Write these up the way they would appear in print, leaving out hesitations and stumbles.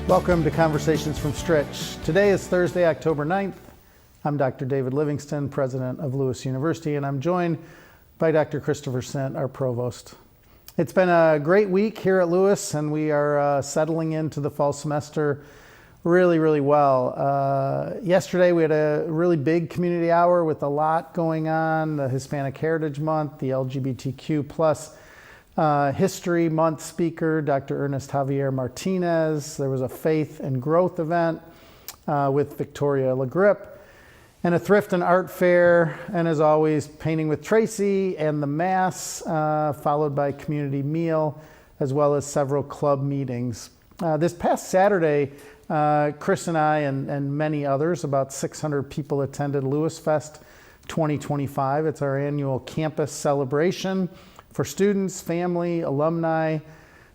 Welcome to Conversations from Stritch. Today is Thursday, October 9th. I'm Dr. David Livingston, president of Lewis University, and I'm joined by Dr. Christopher Sint, our provost. It's been a great week here at Lewis, and we are settling into the fall semester really well. Yesterday we had a really big community hour with a lot going on, the Hispanic Heritage Month, the LGBTQ plus History Month speaker, Dr. Ernest Javier Martinez. There was a faith and growth event with Victoria LaGrippe, and a thrift and art fair, and as always, painting with Tracy and the Mass, followed by community meal, as well as several club meetings. This past Saturday, Chris and I and many others, about 600 people attended Lewis Fest 2025. It's our annual campus celebration for students, family, alumni,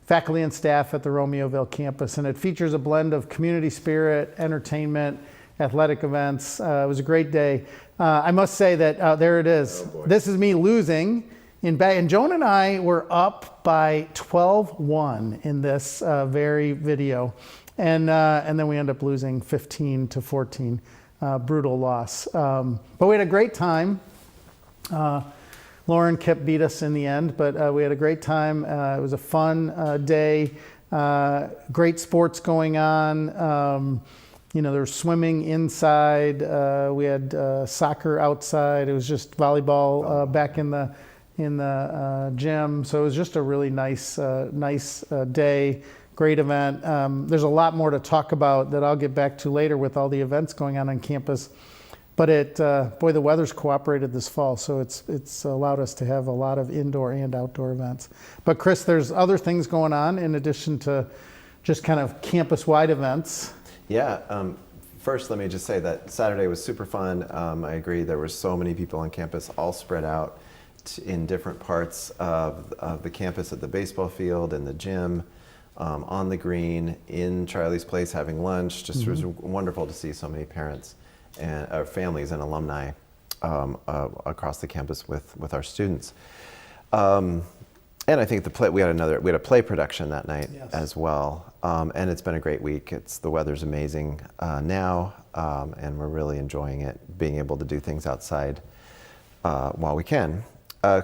faculty, and staff at the Romeoville campus. And it features a blend of community spirit, entertainment, athletic events. It was a great day. I must say that, there it is. Oh, this is me losing. And Joan and I were up by 12-1 in this very video. And then we end up losing 15-14. Brutal loss. But we had a great time. Lauren kept beat us in the end, but we had a great time. It was a fun day. Great sports going on. There was swimming inside. We had soccer outside. It was just volleyball back in the gym. So it was just a really nice day. Great event. There's a lot more to talk about that I'll get back to later with all the events going on campus. But boy, the weather's cooperated this fall, so it's allowed us to have a lot of indoor and outdoor events. But Chris, there's other things going on in addition to just kind of campus-wide events. Yeah. First, let me just say that Saturday was super fun. I agree. There were so many people on campus, all spread out in different parts of the campus, at the baseball field, in the gym, on the green, in Charlie's Place, having lunch. Just was wonderful to see so many parents and families and alumni across the campus with our students. And I think we had a play production that night. Yes. As well. And it's been a great week. The weather's amazing now, and we're really enjoying it, being able to do things outside while we can.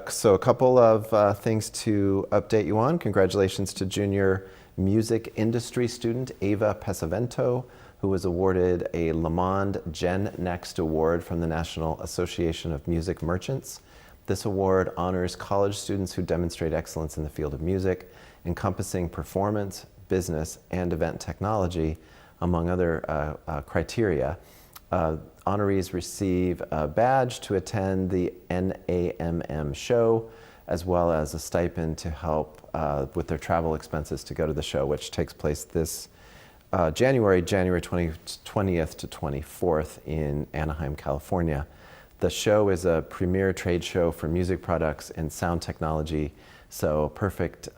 So a couple of things to update you on. Congratulations to junior music industry student Ava Pesavento, who was awarded a Le Monde Gen Next Award from the National Association of Music Merchants. This award honors college students who demonstrate excellence in the field of music, encompassing performance, business, and event technology, among other criteria. Honorees receive a badge to attend the NAMM show, as well as a stipend to help with their travel expenses to go to the show, which takes place this January 20th to 24th in Anaheim, California. The show is a premier trade show for music products and sound technology, so perfect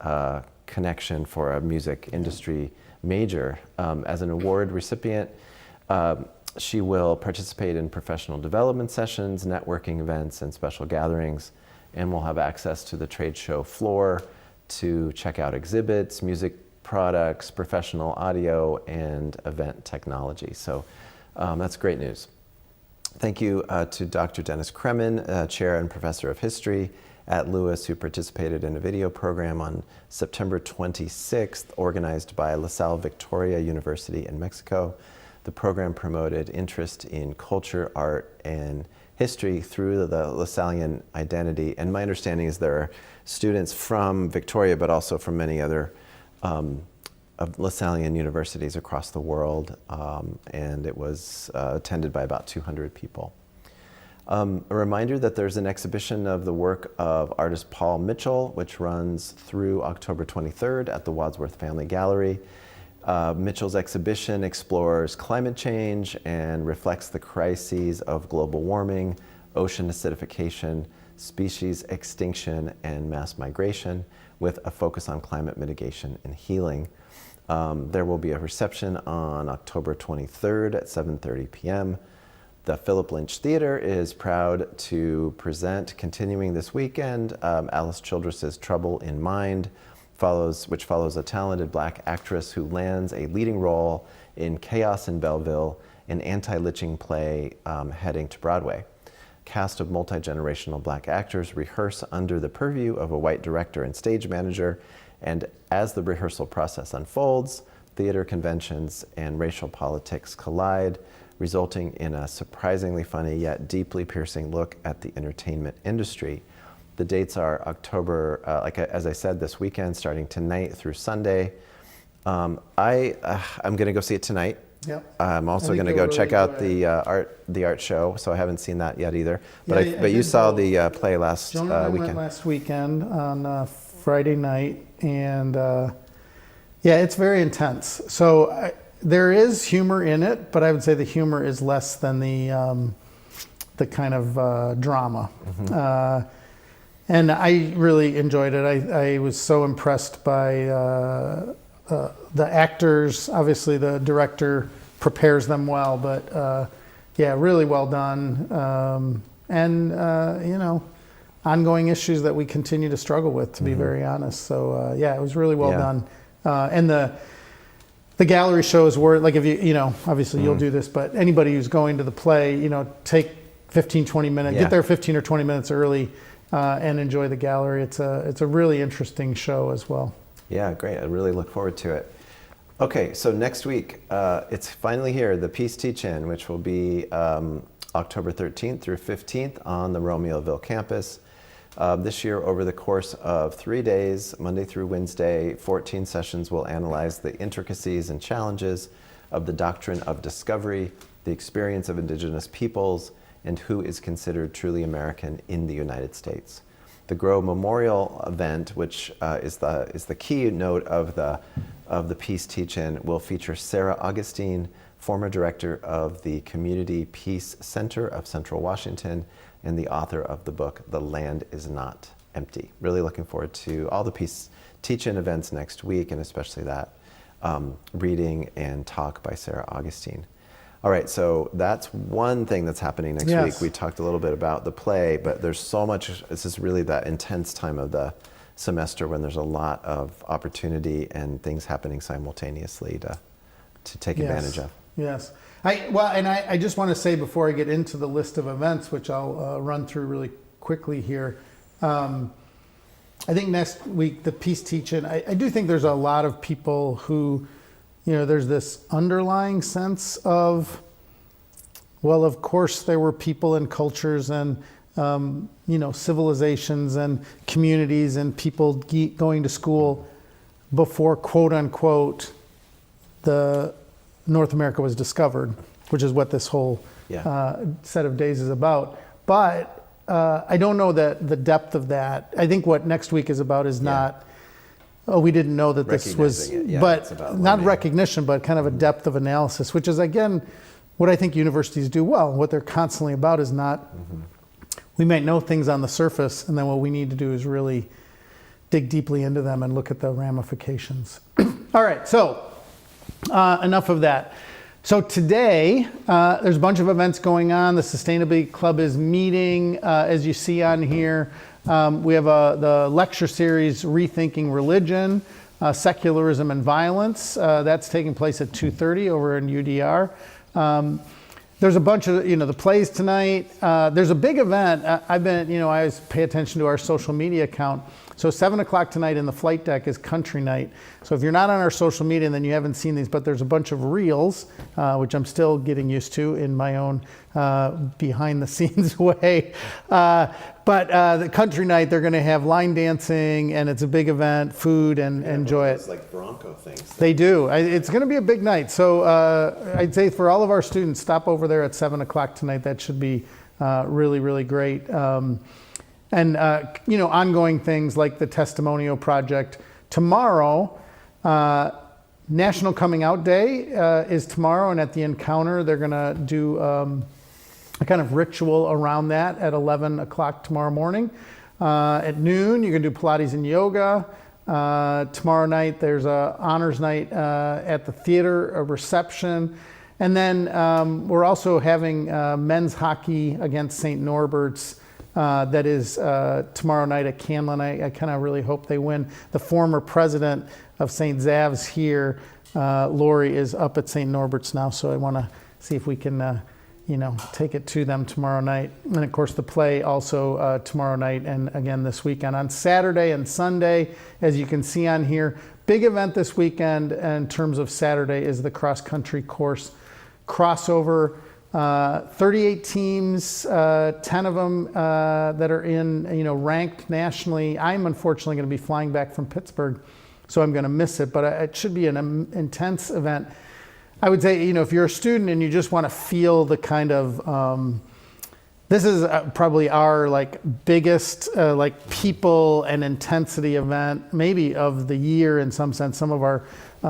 connection for a music industry major. As an award recipient, she will participate in professional development sessions, networking events, and special gatherings, and will have access to the trade show floor to check out exhibits, music products, professional audio, and event technology. So that's great news. Thank you to Dr. Dennis Kremen, Chair and Professor of History at Lewis, who participated in a video program on September 26th, organized by La Salle Victoria University in Mexico. The program promoted interest in culture, art, and history through the LaSallian identity. And my understanding is there are students from Victoria, but also from many other of LaSallian universities across the world, and it was attended by about 200 people. A reminder that there's an exhibition of the work of artist Paul Mitchell, which runs through October 23rd at the Wadsworth Family Gallery. Mitchell's exhibition explores climate change and reflects the crises of global warming, ocean acidification, species extinction, and mass migration, with a focus on climate mitigation and healing. There will be a reception on October 23rd at 7:30 p.m. The Philip Lynch Theater is proud to present, continuing this weekend, Alice Childress's Trouble in Mind, which follows a talented black actress who lands a leading role in Chaos in Belleville, an anti-lynching play heading to Broadway. Cast of multi-generational black actors rehearse under the purview of a white director and stage manager, and as the rehearsal process unfolds, theater conventions and racial politics collide, resulting in a surprisingly funny yet deeply piercing look at the entertainment industry. The dates are October, as I said, this weekend, starting tonight through Sunday. I'm going to go see it tonight. Yep. I'm also going to go check out the art show, so I haven't seen that yet either. But Yeah, but you saw the play last Jonah and I weekend. went last weekend on Friday night, and yeah, it's very intense. So there is humor in it, but I would say the humor is less than the kind of drama. Mm-hmm. And I really enjoyed it. I was so impressed by the actors. Obviously, the director prepares them well, but yeah, really well done. And you know, ongoing issues that we continue to struggle with, to be very honest. So yeah, it was really well done. And the gallery shows were like, if you know, obviously you'll do this, but anybody who's going to the play, you know, take 15, 20 minutes, get there 15 or 20 minutes early and enjoy the gallery. It's a really interesting show as well. Yeah, great. I really look forward to it. Okay, so next week, it's finally here, the Peace Teach-In, which will be October 13th through 15th on the Romeoville campus. This year, over the course of 3 days, Monday through Wednesday, 14 sessions will analyze the intricacies and challenges of the doctrine of discovery, the experience of indigenous peoples, and who is considered truly American in the United States. The Grow Memorial event, which is the keynote of the Peace Teach-In, will feature Sarah Augustine, former director of the Community Peace Center of Central Washington, and the author of the book, The Land Is Not Empty. Really looking forward to all the Peace Teach-In events next week, and especially that reading and talk by Sarah Augustine. All right, so that's one thing that's happening next week. We talked a little bit about the play, but there's so much. This is really that intense time of the semester when there's a lot of opportunity and things happening simultaneously to take advantage of. Yes. I just want to say before I get into the list of events, which I'll run through really quickly here, I think next week, the Peace Teach-In, I do think there's a lot of people who, you know, there's this underlying sense of, well, of course there were people and cultures and, you know, civilizations and communities and people going to school before, quote unquote, the North America was discovered, which is what this whole set of days is about. But I don't know that the depth of that. I think what next week is about is not, oh, we didn't know that this was, but not recognition, but kind of a depth of analysis, which is, again, what I think universities do well. What they're constantly about is not, we might know things on the surface, and then what we need to do is really dig deeply into them and look at the ramifications. All right, so enough of that. So today, there's a bunch of events going on. The Sustainability Club is meeting, as you see on here. We have the lecture series, Rethinking Religion, Secularism and Violence. That's taking place at 2:30 over in UDR. There's a bunch of, you know, the plays tonight. There's a big event. I've been, you know, I always pay attention to our social media account. So 7 o'clock tonight in the flight deck is Country Night. So if you're not on our social media, then you haven't seen these, but there's a bunch of reels, which I'm still getting used to in my own behind the scenes way. But the Country Night, they're going to have line dancing, and it's a big event, food, and enjoy it. It's like Bronco things. They do. It's going to be a big night. So I'd say for all of our students, stop over there at 7 o'clock tonight. That should be really, really great. And, you know, ongoing things like the Testimonial Project. Tomorrow, National Coming Out Day is tomorrow, and at the Encounter, they're going to do a kind of ritual around that at 11 o'clock tomorrow morning. At noon, you can do Pilates and yoga. Tomorrow night, there's a honors night at the theater, a reception. And then we're also having men's hockey against St. Norbert's that is tomorrow night at Canlan. I kind of really hope they win. The former president of St. Zav's here, Lori, is up at St. Norbert's now, so I want to see if we can take it to them tomorrow night. And of course the play also tomorrow night and again this weekend. On Saturday and Sunday, as you can see on here, big event this weekend in terms of Saturday is the cross-country course crossover. 38 teams, 10 of them that are ranked nationally. I'm unfortunately going to be flying back from Pittsburgh, so I'm going to miss it, but it should be an intense event. I would say, if you're a student and you just want to feel the kind of, this is probably our biggest people and intensity event, maybe of the year in some sense, some of our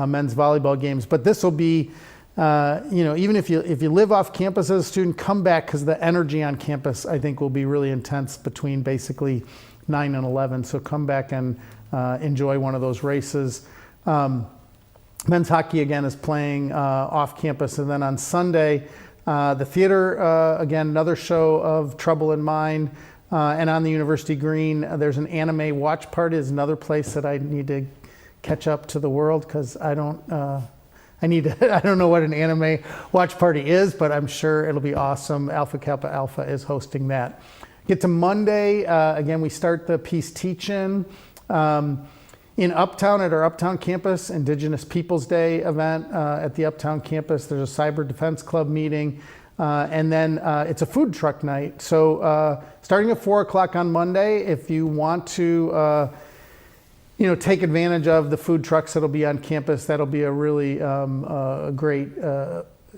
men's volleyball games. But this will be, even if you live off campus as a student, come back, because the energy on campus, I think, will be really intense between basically 9 and 11. So come back and enjoy one of those races. Men's hockey, again, is playing off campus. And then on Sunday, the theater, again, another show of Trouble in Mind. And on the University Green, there's an anime watch party. Is another place that I need to catch up to the world, because I don't know what an anime watch party is, but I'm sure it'll be awesome. Alpha Kappa Alpha is hosting that. Get to Monday, again, we start the Peace Teach-In. In Uptown, at our Uptown campus, Indigenous Peoples Day event at the Uptown campus. There's a Cyber Defense Club meeting, and then it's a food truck night. So starting at 4 o'clock on Monday, if you want to take advantage of the food trucks that'll be on campus, that'll be a really great,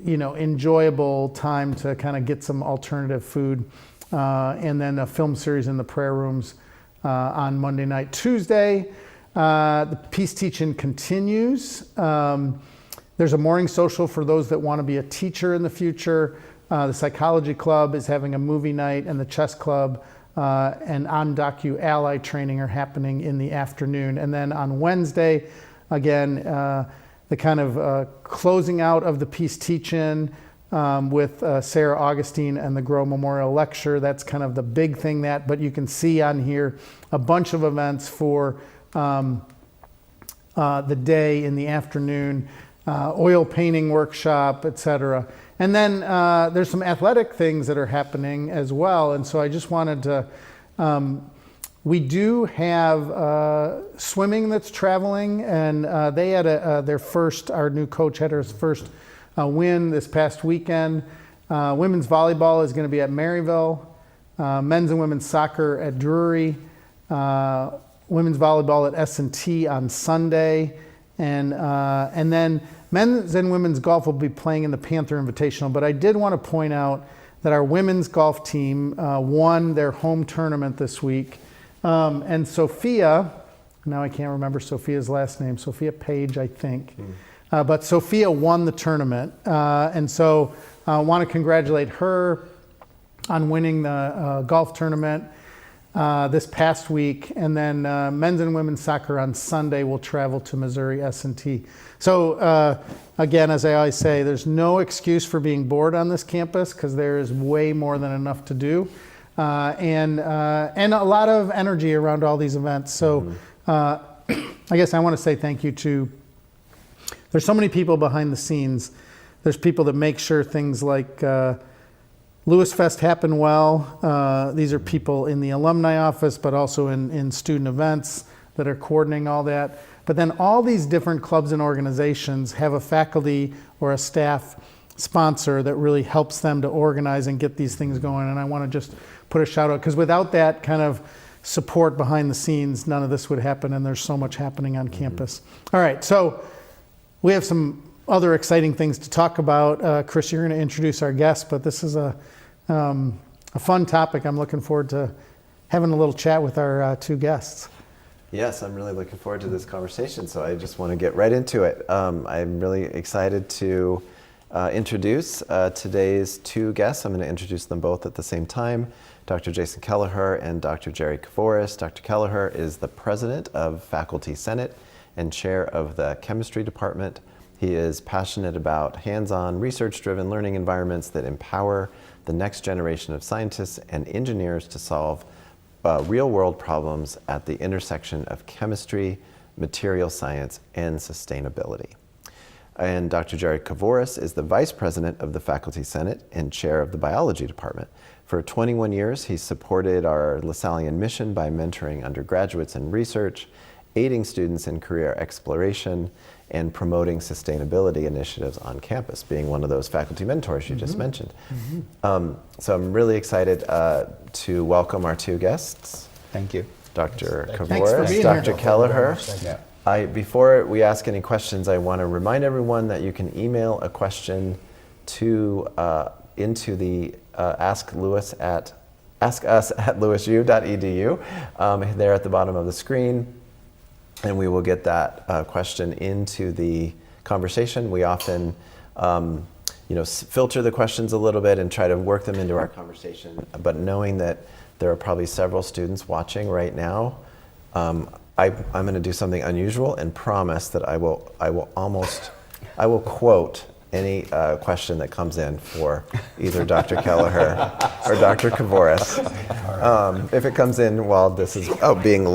enjoyable time to kind of get some alternative food. And then a film series in the prayer rooms on Monday night. Tuesday, the Peace Teach-In continues. There's a morning social for those that want to be a teacher in the future. The Psychology Club is having a movie night, and the Chess Club and On Docu Ally training are happening in the afternoon. And then on Wednesday, again, the kind of closing out of the Peace Teach-In with Sarah Augustine and the Grow Memorial Lecture. That's kind of the big thing but you can see on here a bunch of events for the day in the afternoon, oil painting workshop, etc. And then there's some athletic things that are happening as well. And so I just wanted to, we do have swimming that's traveling, and they had our new coach had his first win this past weekend. Women's volleyball is going to be at Maryville, men's and women's soccer at Drury, women's volleyball at S&T on Sunday, and then men's and women's golf will be playing in the Panther Invitational. But I did want to point out that our women's golf team won their home tournament this week, and Sophia, now I can't remember Sophia's last name, Sophia Page, I think, but Sophia won the tournament, and so I want to congratulate her on winning the golf tournament this past week. And then men's and women's soccer on Sunday will travel to Missouri S&T. So again, as I always say, there's no excuse for being bored on this campus, because there is way more than enough to do, and a lot of energy around all these events. So I guess I want to say thank you to, there's so many people behind the scenes. There's people that make sure things like Lewis Fest happen well. These are people in the alumni office, but also in student events that are coordinating all that. But then all these different clubs and organizations have a faculty or a staff sponsor that really helps them to organize and get these things going. And I want to just put a shout out, because without that kind of support behind the scenes, none of this would happen, and there's so much happening on campus. All right, so we have some other exciting things to talk about. Chris, you're going to introduce our guest, but this is a fun topic. I'm looking forward to having a little chat with our two guests. Yes, I'm really looking forward to this conversation, so I just want to get right into it. I'm really excited to introduce today's two guests. I'm going to introduce them both at the same time, Dr. Jason Keleher and Dr. Jerry Kavouras. Dr. Keleher is the president of Faculty Senate and chair of the chemistry department. He is passionate about hands-on, research-driven learning environments that empower the next generation of scientists and engineers to solve real-world problems at the intersection of chemistry, material science, and sustainability. And Dr. Jerry Kavouras is the Vice President of the Faculty Senate and Chair of the Biology Department. For 21 years, he's supported our Lasallian mission by mentoring undergraduates in research, aiding students in career exploration, and promoting sustainability initiatives on campus, being one of those faculty mentors you just mentioned. So I'm really excited to welcome our two guests. Thank you. Dr. Thanks for Kavouras, being Dr. here. Keleher. Before we ask any questions, I want to remind everyone that you can email a question to into the ask us at lewisu.edu there at the bottom of the screen, and we will get that question into the conversation. We often filter the questions a little bit and try to work them into our conversation, but knowing that there are probably several students watching right now, I'm going to do something unusual and promise that I will quote any question that comes in for either Dr. Keleher or Dr. Kavouras. If it comes in while this is being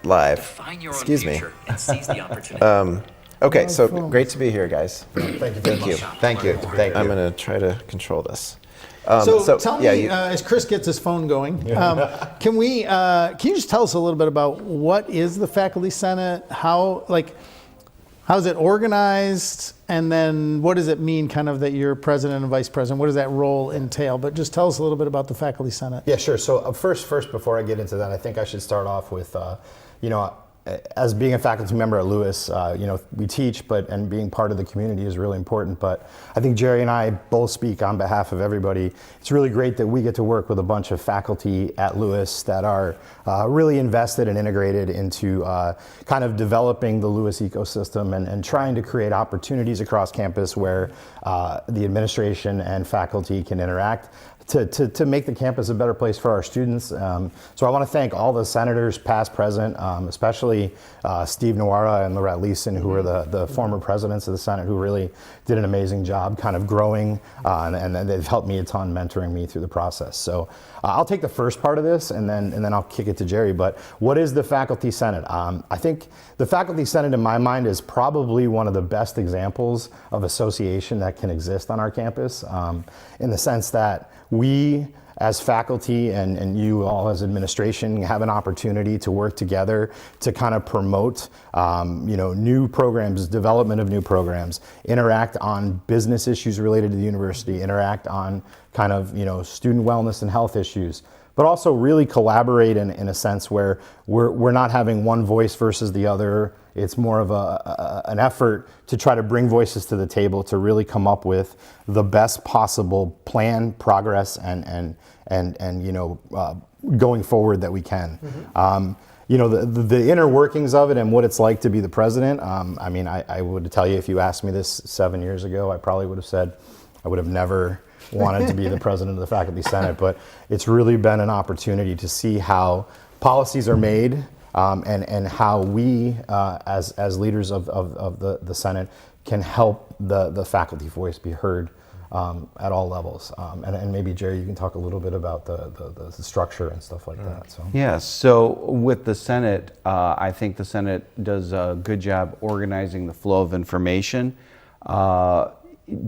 live. Excuse me. And seize the opportunity. Okay, so great to be here, guys. Thank you. Thank you. I'm going to try to control this. So tell me, as Chris gets his phone going, can you just tell us a little bit about what is the Faculty Senate? How's it organized? And then what does it mean kind of that you're president and vice president? What does that role entail? But just tell us a little bit about the Faculty Senate. Yeah, sure. So first, before I get into that, I think I should start off with, as being a faculty member at Lewis, we teach, and being part of the community is really important. But I think Jerry and I both speak on behalf of everybody. It's really great that we get to work with a bunch of faculty at Lewis that are really invested and integrated into kind of developing the Lewis ecosystem and trying to create opportunities across campus where the administration and faculty can interact to make the campus a better place for our students. So I want to thank all the senators, past, present, especially Steve Nawara and Lorette Leeson, who are the former presidents of the Senate, who really did an amazing job kind of growing, and they've helped me a ton, mentoring me through the process. So I'll take the first part of this, and then I'll kick it to Jerry. But what is the Faculty Senate? I think the Faculty Senate, in my mind, is probably one of the best examples of association that can exist on our campus, in the sense that we as faculty and you all as administration have an opportunity to work together to kind of promote new programs, development of new programs, interact on business issues related to the university, interact on kind of student wellness and health issues, but also really collaborate in a sense where we're not having one voice versus the other. It's more of an effort to try to bring voices to the table to really come up with the best possible plan, progress, and going forward that we can. The inner workings of it and what it's like to be the president. I would tell you, if you asked me this 7 years ago, I probably would have said I would have never wanted to be the president of the Faculty Senate. But it's really been an opportunity to see how policies are made. And how we, as leaders of the Senate, can help the faculty voice be heard at all levels. And maybe, Jerry, you can talk a little bit about the structure and stuff like that. So. Yeah, so with the Senate, I think the Senate does a good job organizing the flow of information.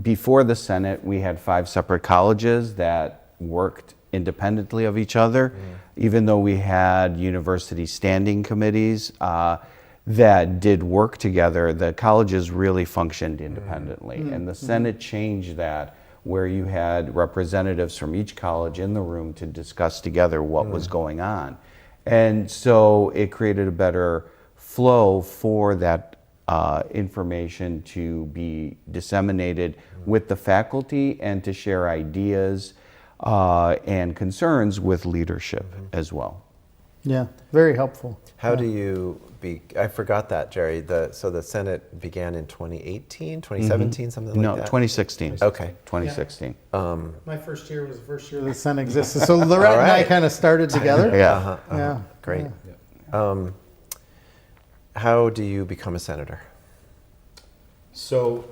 Before the Senate, we had 5 separate colleges that worked independently of each other, even though we had university standing committees that did work together. The colleges really functioned independently, and the Senate changed that, where you had representatives from each college in the room to discuss together what was going on. And so it created a better flow for that information to be disseminated with the faculty and to share ideas and concerns with leadership as well. Yeah, very helpful. How do you I forgot that, Jerry. So the Senate began in 2018, 2017, something like that? No, 2016. Okay. 2016. My first year was the first year the Senate existed. So Lorette and I kind of started together. Yeah. Great. Yeah. How do you become a senator? So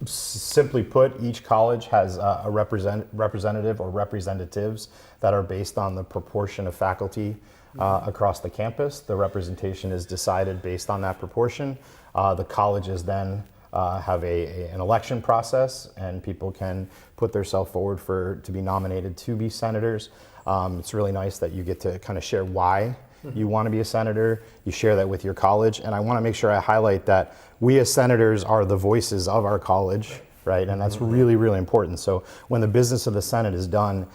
Simply put, each college has a representative or representatives that are based on the proportion of faculty across the campus. The representation is decided based on that proportion. The colleges then have an election process, and people can put themselves forward to be nominated to be senators. It's really nice that you get to kind of share why you want to be a senator. You share that with your college, and I want to make sure I highlight that we as senators are the voices of our college, right? And that's really, really important. So when the business of the Senate is done,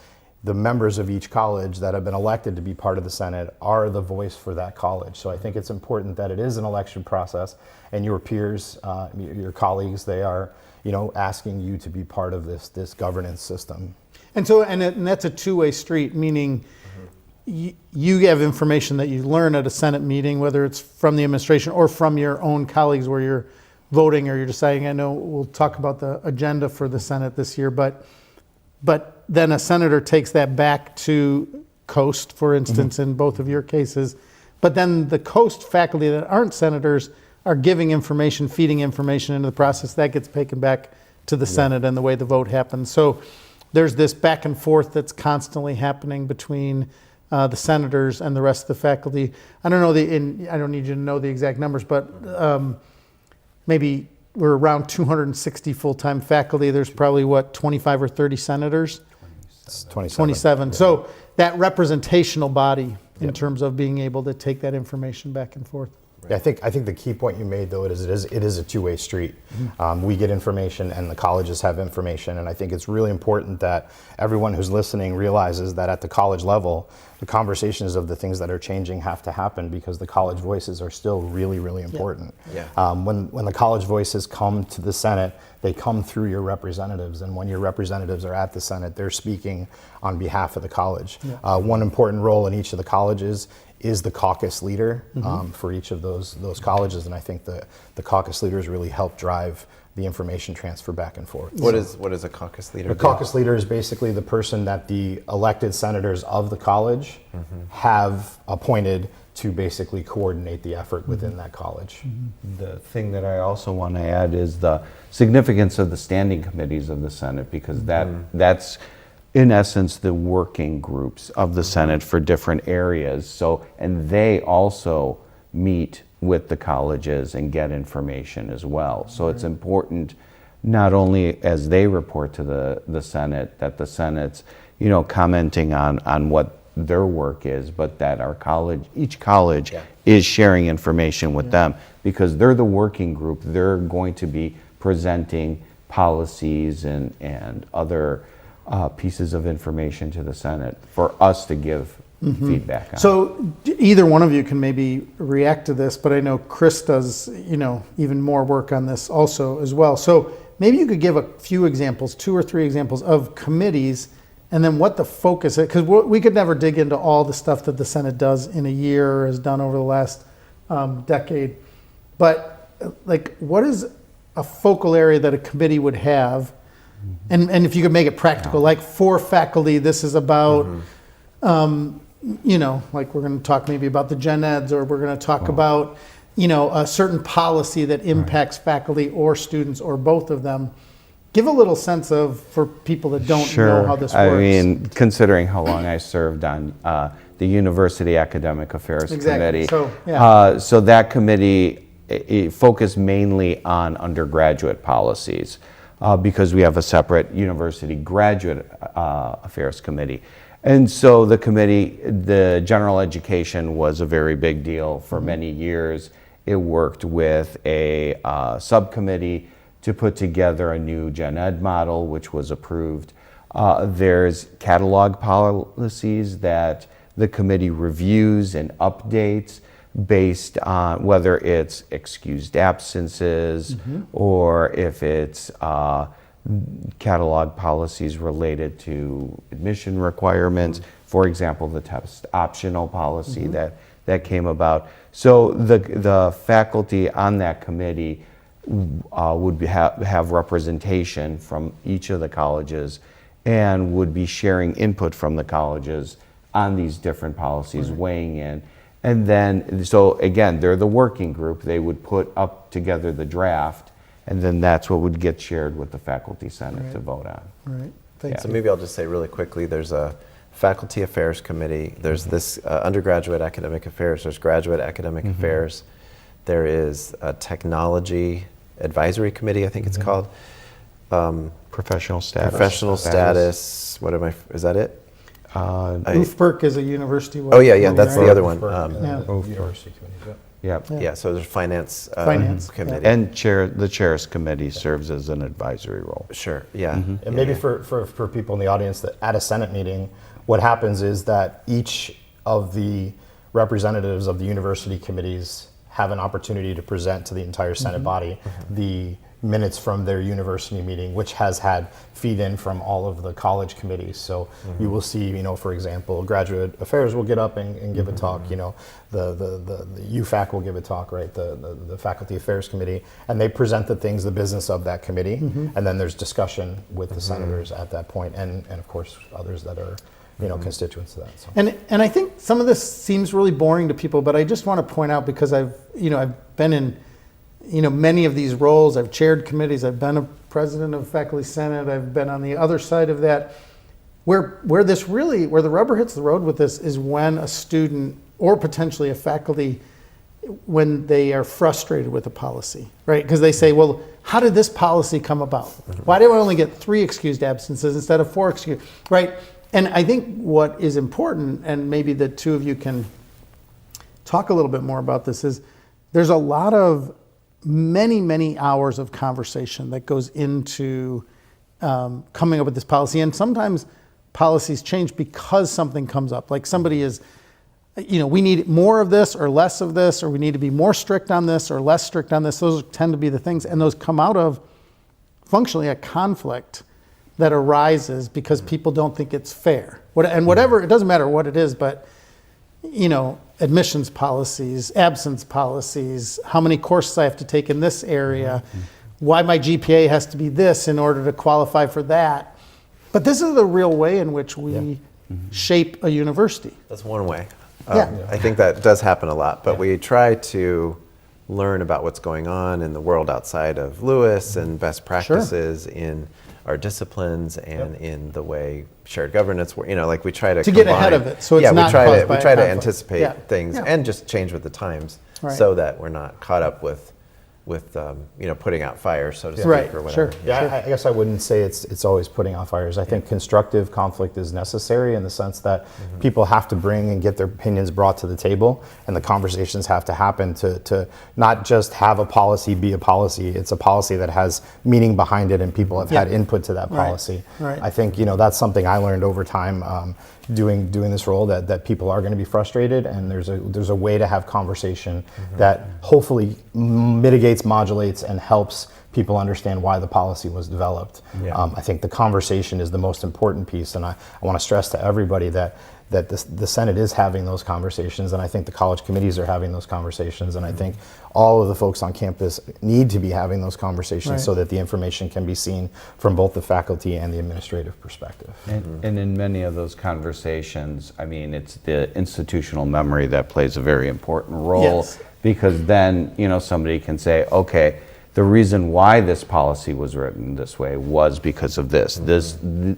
the members of each college that have been elected to be part of the Senate are the voice for that college. So I think it's important that it is an election process, and your peers, your colleagues, they are, asking you to be part of this governance system. And so, and that's a two-way street, meaning you have information that you learn at a Senate meeting, whether it's from the administration or from your own colleagues where you're voting or you're deciding. I know we'll talk about the agenda for the Senate this year, but then a senator takes that back to Coast, for instance, in both of your cases. But then the Coast faculty that aren't senators are giving information, feeding information into the process. That gets taken back to the Senate and the way the vote happens. So there's this back and forth that's constantly happening between the senators and the rest of the faculty. I don't know I don't need you to know the exact numbers, but maybe we're around 260 full-time faculty. There's probably 25 or 30 senators. It's 27. 27. Yeah. So that representational body in terms of being able to take that information back and forth. Yeah, I think the key point you made, though, it is a two-way street. We get information and the colleges have information, and I think it's really important that everyone who's listening realizes that at the college level, the conversations of the things that are changing have to happen because the college voices are still really, really important. Yeah. When the college voices come to the Senate, they come through your representatives, and when your representatives are at the Senate, they're speaking on behalf of the college. One important role in each of the colleges is the caucus leader for each of those colleges, and I think the caucus leaders really help drive the information transfer back and forth. What is a caucus leader? The caucus leader is basically the person that the elected senators of the college have appointed to basically coordinate the effort within that college. The thing that I also want to add is the significance of the standing committees of the Senate, because that's in essence the working groups of the Senate for different areas. So, and they also meet with the colleges and get information as well. So it's important not only as they report to the Senate, that the Senate's, commenting on what their work is, but that each college is sharing information with them, because they're the working group. They're going to be presenting policies and other pieces of information to the Senate for us to give feedback on. So either one of you can maybe react to this, but I know Chris does, even more work on this also as well. So maybe you could give a few examples, 2 or 3 examples of committees, and then what the focus is, because we could never dig into all the stuff that the Senate does in a year or has done over the last decade. But what is a focal area that a committee would have? And if you could make it practical, like for faculty, this is about, we're going to talk maybe about the gen eds, or we're going to talk about, a certain policy that impacts faculty or students or both of them. Give a little sense for people that don't know how this works. I mean, considering how long I served on the University Academic Affairs Committee. So that committee it focused mainly on undergraduate policies. Because we have a separate University Graduate Affairs Committee. And so the general education was a very big deal for many years. It worked with a subcommittee to put together a new gen ed model, which was approved. There's catalog policies that the committee reviews and updates based on whether it's excused absences or if it's catalog policies related to admission requirements. For example, the test optional policy that came about. So the faculty on that committee would have representation from each of the colleges and would be sharing input from the colleges on these different policies, weighing in. And then, so again, they're the working group. They would put up together the draft, and then that's what would get shared with the faculty senate to vote on. Right. Thanks. So maybe I'll just say really quickly, there's a faculty affairs committee, there's this undergraduate academic affairs, there's graduate academic affairs, there is a technology advisory committee, I think it's called. Professional status. Professional status, what am I, is that it? UFPERC is a university. Oh yeah, that's the right? other one. University committees, Yep. Yeah, so there's finance, Finance, committee. And the chair's committee serves as an advisory role. Sure, yeah. And maybe for people in the audience, that at a Senate meeting, what happens is that each of the representatives of the university committees have an opportunity to present to the entire Senate body the minutes from their university meeting, which has had feed in from all of the college committees. So you will see, for example, graduate affairs will get up and give a talk, the UFAC will give a talk, right? The faculty affairs committee, and they present the things, the business of that committee. And then there's discussion with the senators at that point, and of course others that are, constituents of that. So. And I think some of this seems really boring to people, but I just want to point out, because I've been in many of these roles. I've chaired committees. I've been a president of faculty senate. I've been on the other side of that. Where the rubber hits the road with this is when a student or potentially a faculty, when they are frustrated with a policy, right? Because they say, well, how did this policy come about? Why do I only get 3 excused absences instead of 4 excused, right? And I think what is important, and maybe the two of you can talk a little bit more about this, is there's a lot of many hours of conversation that goes into coming up with this policy. And sometimes policies change because something comes up. Like somebody is, we need more of this or less of this, or we need to be more strict on this or less strict on this. Those tend to be the things. And those come out of functionally a conflict that arises because people don't think it's fair. Whatever, it doesn't matter what it is, but admissions policies, absence policies, how many courses I have to take in this area, why my GPA has to be this in order to qualify for that. But this is the real way in which we shape a university. That's one way. Yeah. I think that does happen a lot, but we try to learn about what's going on in the world outside of Lewis and best practices in our disciplines and in the way shared governance, we try to get ahead of it, so it's not caused by we try a to conflict. anticipate things and just change with the times, Right. so that we're not caught up with putting out fires, so to speak, Right, or whatever. sure. Yeah, I guess I wouldn't say it's always putting out fires. I think constructive conflict is necessary in the sense that people have to bring and get their opinions brought to the table, and the conversations have to happen to not just have a policy be a policy. It's a policy that has meaning behind it, and people have had input to that policy. Right. I think that's something I learned over time doing this role, that people are going to be frustrated, and there's a way to have conversation that hopefully mitigates, modulates, and helps people understand why the policy was developed. I think the conversation is the most important piece, and I want to stress to everybody that the Senate is having those conversations, and I think the college committees are having those conversations, and I think all of the folks on campus need to be having those conversations so that the information can be seen from both the faculty and the administrative perspective. And in many of those conversations, it's the institutional memory that plays a very important role. Yes. Because then, somebody can say, okay, the reason why this policy was written this way was because of this.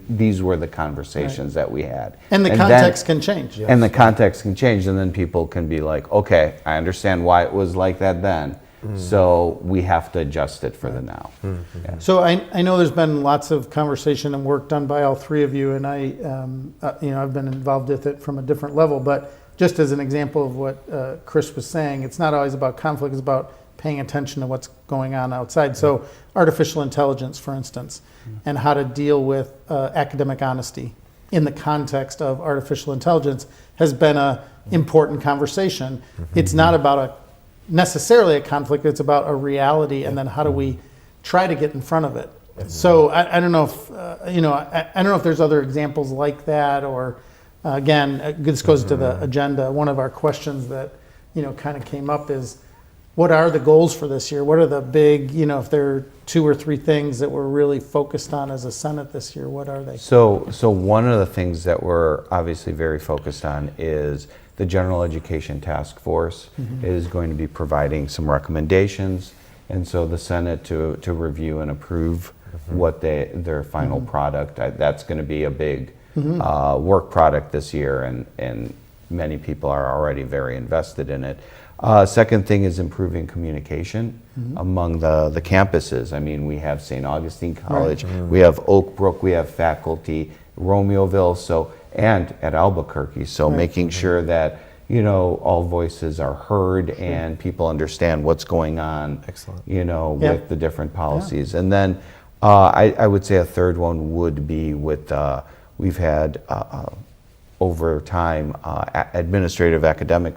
These were the conversations that we had. And the context can change. And the context can change, and then people can be like, okay, I understand why it was like that then. So we have to adjust it for the now. Yeah. So I know there's been lots of conversation and work done by all three of you, and I've been involved with it from a different level. But just as an example of what Chris was saying, it's not always about conflict, it's about paying attention to what's going on outside. So artificial intelligence, for instance, and how to deal with academic honesty in the context of artificial intelligence has been an important conversation. It's not about necessarily a conflict, it's about a reality, and then how do we try to get in front of it. So I don't know if, I don't know if there's other examples like that, or again, this goes to the agenda. One of our questions that, kind of came up is, what are the goals for this year? What are the big, if there are 2 or 3 things that we're really focused on as a Senate this year, what are they? So one of the things that we're obviously very focused on is the General Education Task Force is going to be providing some recommendations and so the Senate to review and approve what their final product. That's going to be a big work product this year, and many people are already very invested in it. Second thing is improving communication among the campuses. I mean, we have St. Augustine College, we have Oak Brook, we have faculty, Romeoville, and at Albuquerque. So making sure that all voices are heard and people understand what's going on. Excellent. With the different policies. And then I would say a third one would be with we've had over time administrative academic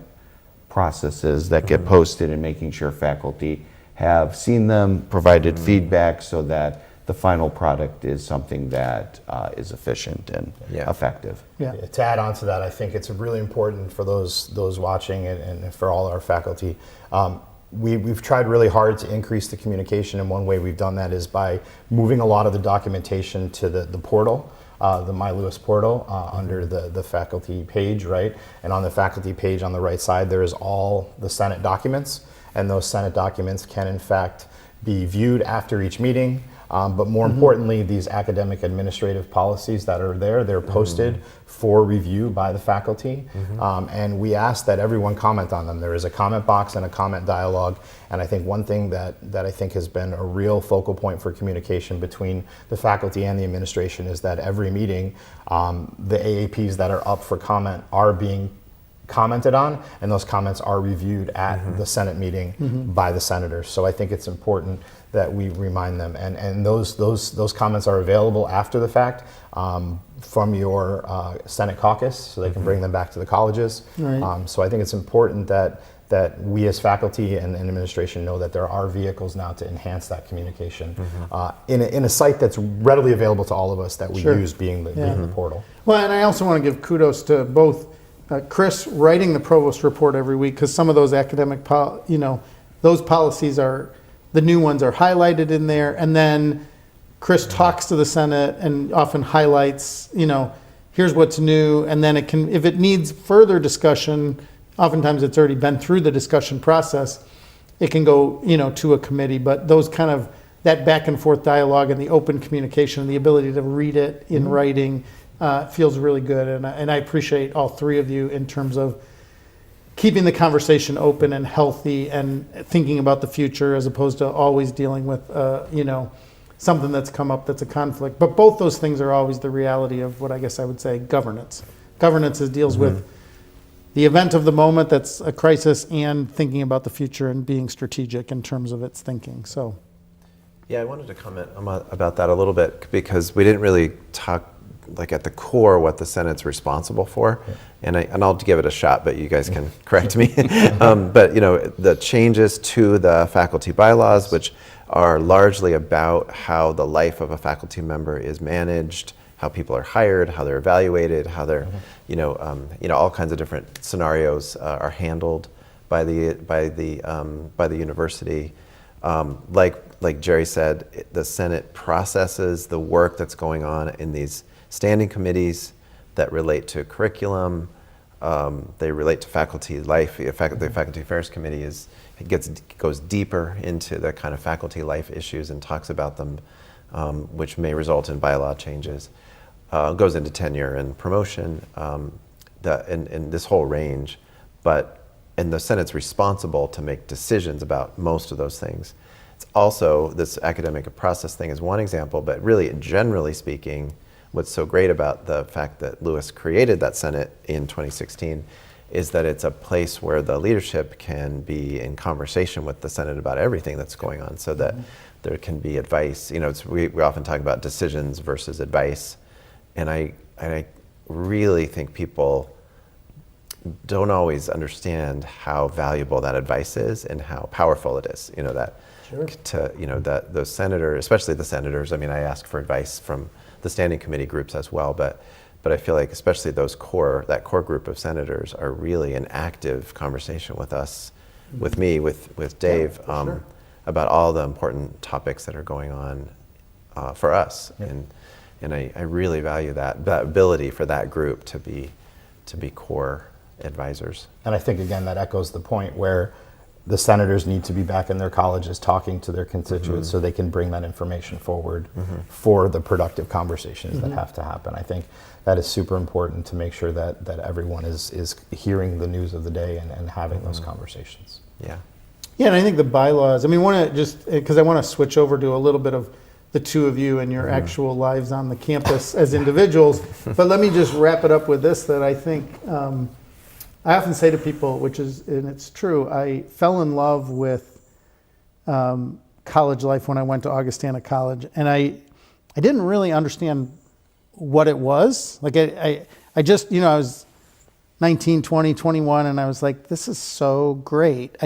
processes that get posted, and making sure faculty have seen them, provided feedback, so that the final product is something that is efficient and effective. Yeah. To add on to that, I think it's really important for those watching and for all our faculty. We've tried really hard to increase the communication, and one way we've done that is by moving a lot of the documentation to the portal. The My Lewis portal under the faculty page, right? And on the faculty page on the right side, there is all the Senate documents, and those Senate documents can in fact be viewed after each meeting. But more importantly, these academic administrative policies that are there, they're posted for review by the faculty. And we ask that everyone comment on them. There is a comment box and a comment dialogue. And I think one thing that I think has been a real focal point for communication between the faculty and the administration is that every meeting, the AAPs that are up for comment are being commented on, and those comments are reviewed at the Senate meeting by the senators. So I think it's important that we remind them, and those comments are available after the fact from your Senate caucus, so they can bring them back to the colleges. Right. So I think it's important that we as faculty and administration know that there are vehicles now to enhance that communication in a site that's readily available to all of us that we use, being the portal. Well, and I also want to give kudos to both Chris writing the provost report every week, because some of those academic, those policies are, the new ones are highlighted in there, and then Chris talks to the Senate and often highlights, here's what's new, and then it can, if it needs further discussion, oftentimes it's already been through the discussion process, it can go, to a committee, but those kind of, that back and forth dialogue and the open communication and the ability to read it in writing feels really good, and I appreciate all three of you in terms of keeping the conversation open and healthy and thinking about the future, as opposed to always dealing with something that's come up that's a conflict. But both those things are always the reality of what I guess I would say governance. Governance deals with the event of the moment that's a crisis, and thinking about the future and being strategic in terms of its thinking. So Yeah, I wanted to comment about that a little bit, because we didn't really talk like at the core what the Senate's responsible for, and I'll give it a shot, but you guys can correct me. But the changes to the faculty bylaws, which are largely about how the life of a faculty member is managed, how people are hired, how they're evaluated, how they're, all kinds of different scenarios are handled by the university. Like Jerry said, the Senate processes the work that's going on in these standing committees that relate to curriculum. They relate to faculty life. The Faculty Affairs Committee goes deeper into the kind of faculty life issues and talks about them, which may result in bylaw changes. Goes into tenure and promotion, and this whole range. And the Senate's responsible to make decisions about most of those things. It's also, this academic process thing is one example, but really, generally speaking, what's so great about the fact that Lewis created that Senate in 2016 is that it's a place where the leadership can be in conversation with the Senate about everything that's going on, so that there can be advice. We often talk about decisions versus advice, and I really think people don't always understand how valuable that advice is and how powerful it is. That those senators, especially the senators. I mean, I ask for advice from the standing committee groups as well, but I feel like especially that core group of senators are really in active conversation with us, with me, with Dave, about all the important topics that are going on for us, and I really value that ability for that group to be core advisors. And I think again that echoes the point where the senators need to be back in their colleges talking to their constituents so they can bring that information forward for the productive conversations that have to happen. I think that is super important to make sure that everyone is hearing the news of the day and having those conversations. Yeah. Yeah, and I think the bylaws, I mean, because I want to switch over to a little bit of the two of you and your actual lives on the campus as individuals, but let me just wrap it up with this, that I think, I often say to people, and it's true, I fell in love with college life when I went to Augustana College, and I didn't really understand what it was. Like I just, I was 19, 20, 21, and I was like, this is so great.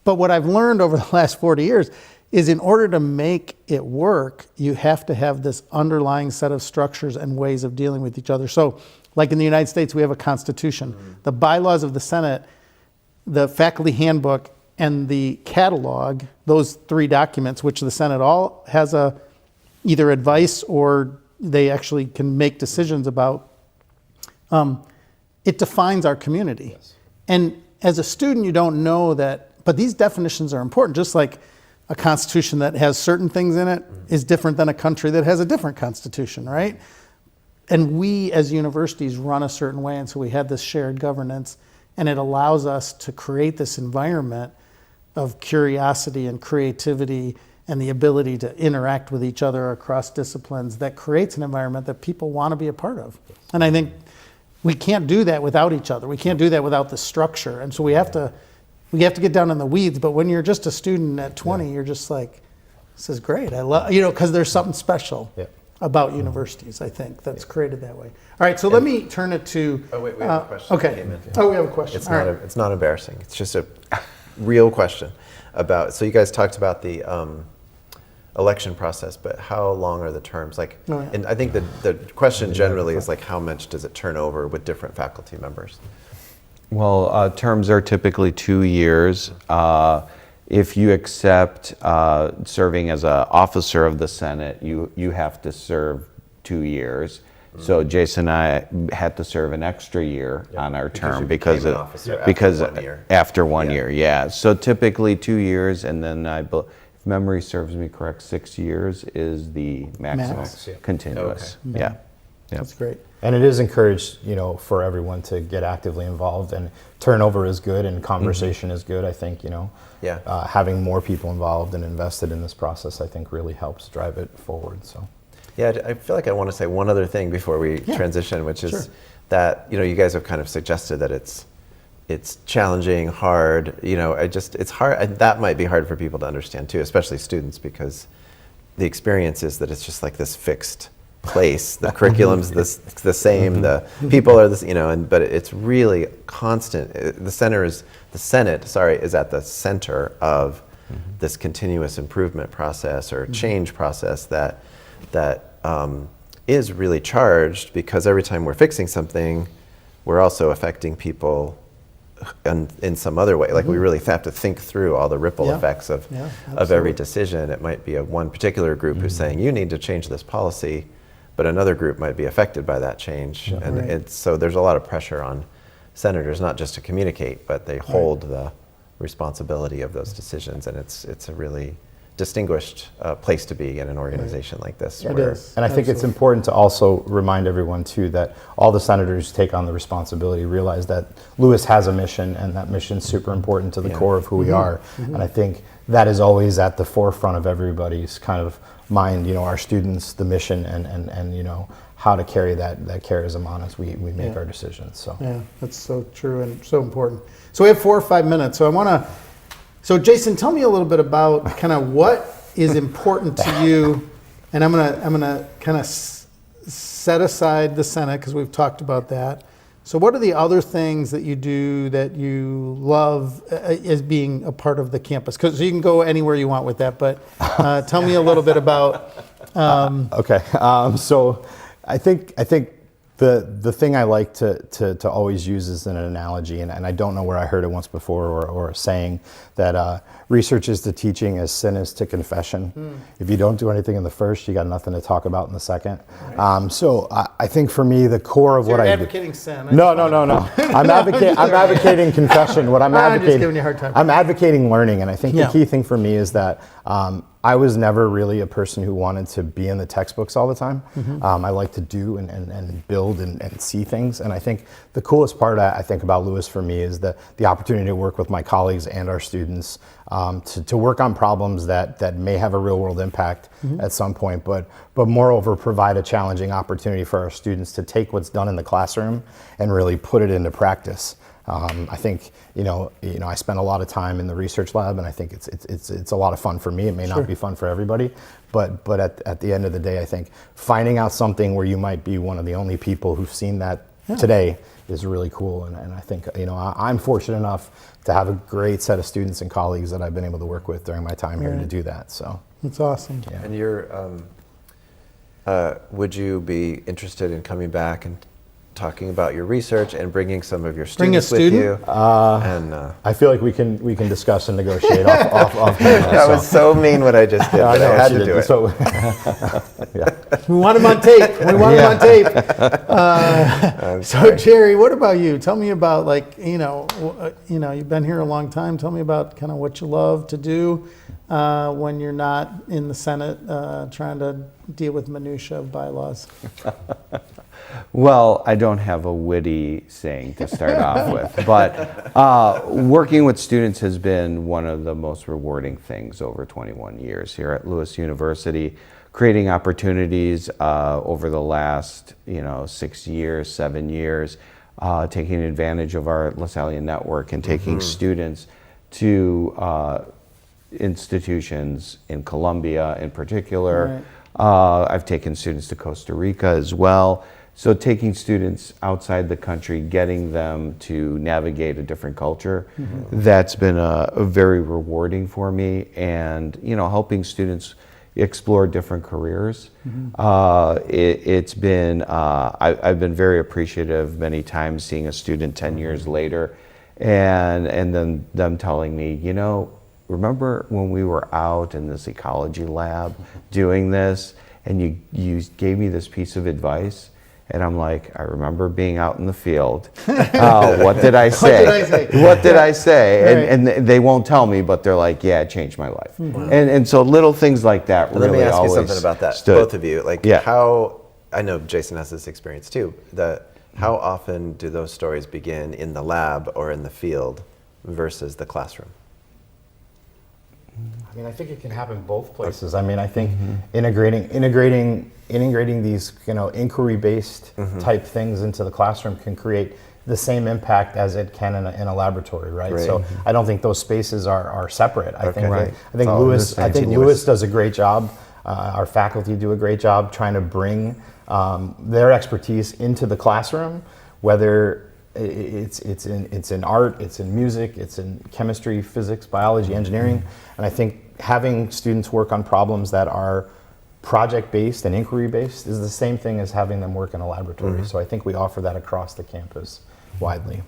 But what I've learned over the last 40 years is in order to make it work, you have to have this underlying set of structures and ways of dealing with each other. So like in the United States, we have a constitution. The bylaws of the Senate, the faculty handbook, and the catalog, those three documents, which the Senate all has either advice or they actually can make decisions about, it defines our community. Yes. And as a student, you don't know that, but these definitions are important, just like a constitution that has certain things in it is different than a country that has a different constitution, right? And we as universities run a certain way, and so we have this shared governance, and it allows us to create this environment of curiosity and creativity and the ability to interact with each other across disciplines that creates an environment that people want to be a part of. And I think we can't do that without each other. We can't do that without the structure. And so we have to get down in the weeds, but when you're just a student at 20, you're just like, this is great. I love, because there's something special about universities, I think, that's created that way. All right, so let me turn it to... Oh, wait, we have a question. Okay. Oh, we have a question. It's not embarrassing. It's just a real question about, so you guys talked about the election process, but how long are the terms? And I think the question generally is like, how much does it turn over with different faculty members? Well, terms are typically 2 years. If you accept serving as an officer of the Senate, you have to serve 2 years. So Jason and I had to serve an extra year on our term because after 1 year, yeah. So typically 2 years, and then if memory serves me correct, 6 years is the maximum continuous. Okay. Yeah. That's great. And it is encouraged, for everyone to get actively involved, and turnover is good and conversation is good. I think, having more people involved and invested in this process, I think really helps drive it forward. So. Yeah, I feel like I want to say one other thing before we transition, which is that, you guys have kind of suggested that it's challenging, hard, it's hard, and that might be hard for people to understand too, especially students, because the experience is that it's just like this fixed place. The curriculum's the same, the people are but it's really constant. The Senate is at the center of this continuous improvement process or change process that is really charged, because every time we're fixing something, we're also affecting people in some other way. Like we really have to think through all the ripple effects of every decision. It might be one particular group who's saying, you need to change this policy, but another group might be affected by that change. So there's a lot of pressure on senators, not just to communicate, but they hold the responsibility of those decisions. And it's a really distinguished place to be in an organization like this. It is. And I think it's important to also remind everyone too that all the senators take on the responsibility, realize that Lewis has a mission, and that mission's super important to the core of who we are. And I think that is always at the forefront of everybody's kind of mind, our students, the mission, and how to carry that charism on as we make our decisions. So yeah, that's so true and so important. So we have 4 or 5 minutes. So Jason, tell me a little bit about kind of what is important to you, and I'm gonna kind of set aside the Senate because we've talked about that. So what are the other things that you do that you love as being a part of the campus? Because you can go anywhere you want with that, but tell me a little bit about. Okay, so I think The thing I like to always use is an analogy, and I don't know where I heard it once before, or a saying that research is to teaching as sin is to confession. If you don't do anything in the first, you got nothing to talk about in the second. Right. So I think for me, the core of what I do. You're advocating sin. No. I'm advocating confession. What I'm advocating. I'm just giving you a hard time. I'm advocating learning, and I think the key thing for me is that I was never really a person who wanted to be in the textbooks all the time. I like to do and build and see things, and I think the coolest part I think about Lewis for me is the opportunity to work with my colleagues and our students to work on problems that may have a real world impact at some point, but moreover provide a challenging opportunity for our students to take what's done in the classroom and really put it into practice. I think I spend a lot of time in the research lab, and I think it's a lot of fun for me. It may not be fun for everybody, but at the end of the day, I think finding out something where you might be one of the only people who've seen that today is really cool. And I think I'm fortunate enough to have a great set of students and colleagues that I've been able to work with during my time here to do that. So that's awesome. Yeah. And would you be interested in coming back and talking about your research and bringing some of your students with you? I feel like we can discuss and negotiate off camera. That was so mean what I just did, but I had to do it. So, We want him on tape. So Jerry, what about you? Tell me about you've been here a long time. Tell me about kind of what you love to do when you're not in the Senate trying to deal with minutia of bylaws. Well, I don't have a witty saying to start off with, but working with students has been one of the most rewarding things over 21 years here at Lewis University, creating opportunities over the last 6 years, 7 years, taking advantage of our LaSallian network and taking students to institutions in Colombia in particular. Right. I've taken students to Costa Rica as well. So taking students outside the country, getting them to navigate a different culture, that's been a very rewarding for me, and helping students explore different careers. It's been I've been very appreciative many times seeing a student 10 years later, and then them telling me, remember when we were out in this ecology lab doing this, and you gave me this piece of advice. And I'm like, I remember being out in the field. What did I say? What did I say? Right. And they won't tell me, but they're like, yeah, it changed my life. And so little things like that really always Let me ask you something about that, both of you. How, I know Jason has this experience too, how often do those stories begin in the lab or in the field versus the classroom? I think it can happen both places. I think integrating these inquiry-based type things into the classroom can create the same impact as it can in a laboratory, right? So I don't think those spaces are separate. I think Lewis does a great job. Our faculty do a great job trying to bring their expertise into the classroom, whether it's in art, it's in music, it's in chemistry, physics, biology, engineering, and I think having students work on problems that are project-based and inquiry-based is the same thing as having them work in a laboratory. So I think we offer that across the campus widely.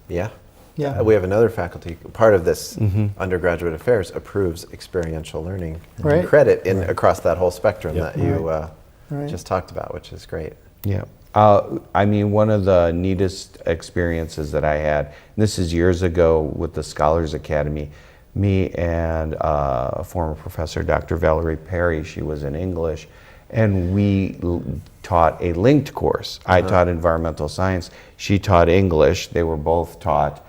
Yeah. We have another faculty, part of this undergraduate affairs approves experiential learning credit across that whole spectrum that you just talked about, which is great. Yeah. One of the neatest experiences that I had, and this is years ago with the Scholars Academy, me and a former professor, Dr. Valerie Perry, she was in English, and we taught a linked course. I taught environmental science, she taught English. They were both taught,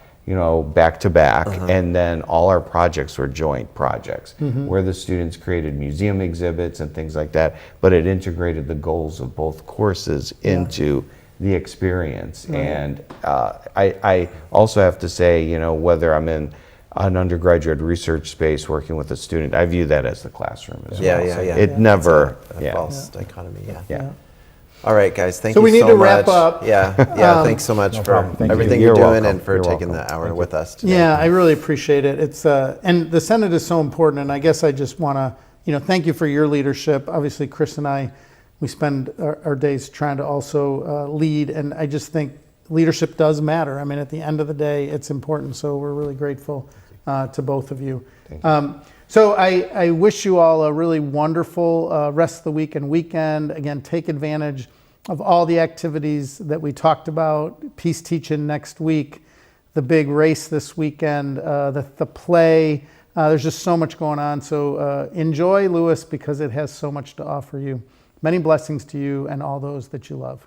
back to back, and then all our projects were joint projects where the students created museum exhibits and things like that, but it integrated the goals of both courses into the experience. And I also have to say, whether I'm in an undergraduate research space working with a student, I view that as the classroom as well. It never a false dichotomy. All right, guys, thank you so So much. we need to wrap up. Thanks so much for everything you're doing and for taking the hour with us today. Yeah, I really appreciate it. It's and the Senate is so important, and I guess I just want to, thank you for your leadership. Obviously, Chris and I we spend our days trying to also lead. And I just think leadership does matter. I mean, at the end of the day, it's important. So we're really grateful to both of you. So I wish you all a really wonderful rest of the week and weekend. Again, take advantage of all the activities that we talked about. Peace Teaching next week, the big race this weekend, the play. There's just so much going on. So enjoy Lewis because it has so much to offer you. Many blessings to you and all those that you love.